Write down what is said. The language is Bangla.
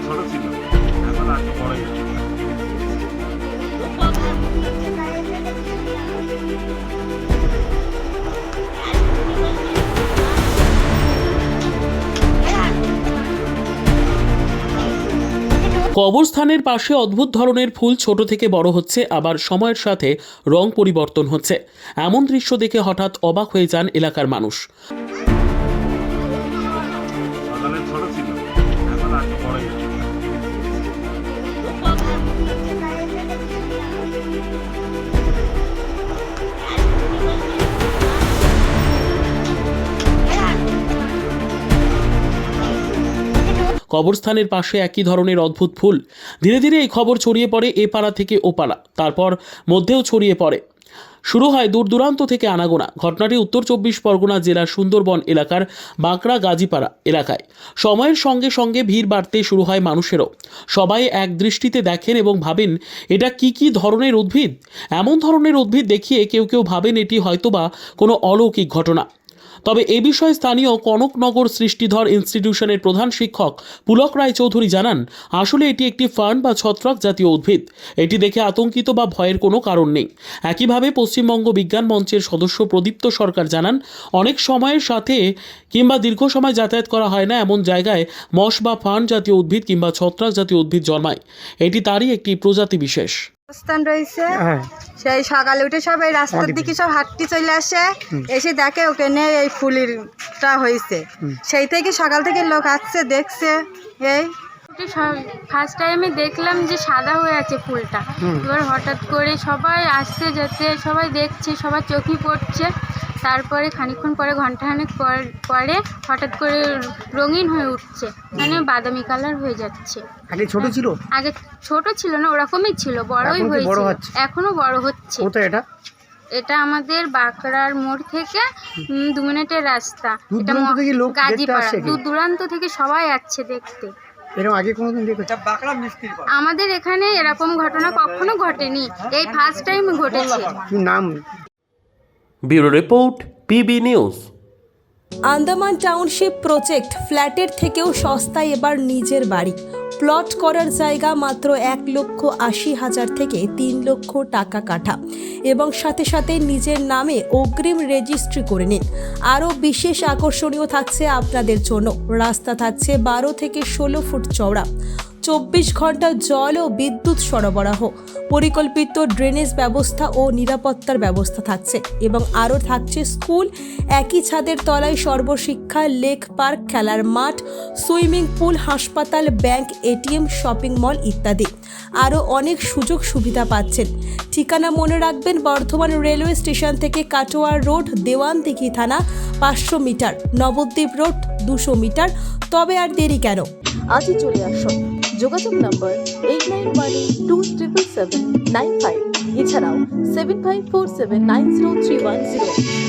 ছোট ছিল, এখন আর একটু বড় হয়েছে। কবরস্থানের পাশে অদ্ভুত ধরনের ফুল ছোট থেকে বড় হচ্ছে, আবার সময়ের সাথে রং পরিবর্তন হচ্ছে। এমন দৃশ্য দেখে হঠাৎ অবাক হয়ে যান এলাকার মানুষ। সকালে ছোট ছিল, এখন আর একটু বড় হয়েছে। কবরস্থানের পাশে একই ধরনের অদ্ভুত ফুল। ধীরে ধীরে এই খবর ছড়িয়ে পড়ে এ পাড়া থেকে ও পাড়া, তারপর মধ্যেও ছড়িয়ে পড়ে। শুরু হয় দূর দূরান্ত থেকে আনাগোনা। ঘটনাটি উত্তর 24 পরগনা জেলার সুন্দরবন এলাকার বাঁকড়া গাজীপাড়া এলাকায়। সময়ের সঙ্গে সঙ্গে ভিড় বাড়তে শুরু হয় মানুষেরও। সবাই এক দৃষ্টিতে দেখেন এবং ভাবেন এটা কি ধরনের উদ্ভিদ। এমন ধরনের উদ্ভিদ দেখিয়ে কেউ কেউ ভাবেন এটি হয়তোবা কোনো অলৌকিক ঘটনা। তবে এ বিষয়ে স্থানীয় কনকনগর সৃষ্টিধর ইনস্টিটিউশনের প্রধান শিক্ষক পুলক রায়চৌধুরী জানান, আসলে এটি একটি ফার্ন বা ছত্রাক জাতীয় উদ্ভিদ। এটি দেখে আতঙ্কিত বা ভয়ের কোনো কারণ নেই। একইভাবে পশ্চিমবঙ্গ বিজ্ঞান মঞ্চের সদস্য প্রদীপ্ত সরকার জানান, অনেক সময়ের সাথে কিংবা দীর্ঘ সময় যাতায়াত করা হয় না এমন জায়গায় মশ বা ফার্ন জাতীয় উদ্ভিদ কিংবা ছত্রাক জাতীয় উদ্ভিদ জন্মায়। এটি তারই একটি প্রজাতি বিশেষ। অবস্থান রয়েছে, সেই সকালে উঠে সবাই রাস্তার দিকে সব হাঁটতে চলে আসে, এসে দেখে ওখানে এই ফুলটা হয়েছে। সেই থেকে সকাল থেকে লোক আসছে দেখছে। এই ফার্স্ট টাইমে দেখলাম যে সাদা হয়ে আছে ফুলটা। এবার হঠাৎ করে সবাই আসতে যেতে সবাই দেখছে, সবার চোখে পড়ছে। তারপরে খানিকক্ষণ পরে ঘন্টাখানেক পরে হঠাৎ করে রঙিন হয়ে উঠছে, মানে বাদামি কালার হয়ে যাচ্ছে। আগে ছোট ছিল? আগে ছোট ছিল না, ওরকমই ছিল, বড়ই হয়েছে, এখনো বড় হচ্ছে। কোথায় এটা? এটা আমাদের বাঁকড়ার মোড় থেকে 2 মিনিটের রাস্তা। এটা গাজীপাড়া, দূর দূরান্ত থেকে সবাই আসছে দেখতে। এরকম আগে কোনোদিন দেখেছো? আমাদের এখানে এরকম ঘটনা কখনো ঘটেনি, এই ফার্স্ট টাইম ঘটেছে। কি নাম? Bureau report, PB news. Andaman township project, ফ্ল্যাটের থেকেও সস্তায় এবার নিজের বাড়ি। প্লট করার জায়গা মাত্র 1,80,000 থেকে 3 লক্ষ টাকা কাঠা, এবং সাথে সাথে নিজের নামে অগ্রিম রেজিস্ট্রি করে নিন। আরও বিশেষ আকর্ষণীয় থাকছে আপনাদের জন্য, রাস্তা থাকছে 12 থেকে 16 ফুট চওড়া, 24 ঘন্টা জল ও বিদ্যুৎ সরবরাহ, পরিকল্পিত ড্রেনেজ ব্যবস্থা ও নিরাপত্তার ব্যবস্থা থাকছে, এবং আরও থাকছে স্কুল, একই ছাদের তলায় সর্বশিক্ষা, লেক পার্ক, খেলার মাঠ, সুইমিং পুল, হাসপাতাল, ব্যাংক, এটিএম, শপিং মল ইত্যাদি। আরও অনেক সুযোগ সুবিধা পাচ্ছেন। ঠিকানা মনে রাখবেন, বর্ধমান রেলওয়ে স্টেশন থেকে কাটোয়া রোড, দেওয়ানদিঘি থানা 500 মিটার, নবদ্বীপ রোড 200 মিটার। তবে আর দেরি কেন, আজই চলে আসুন। যোগাযোগ নম্বর 8918277795, এছাড়াও 7547903108।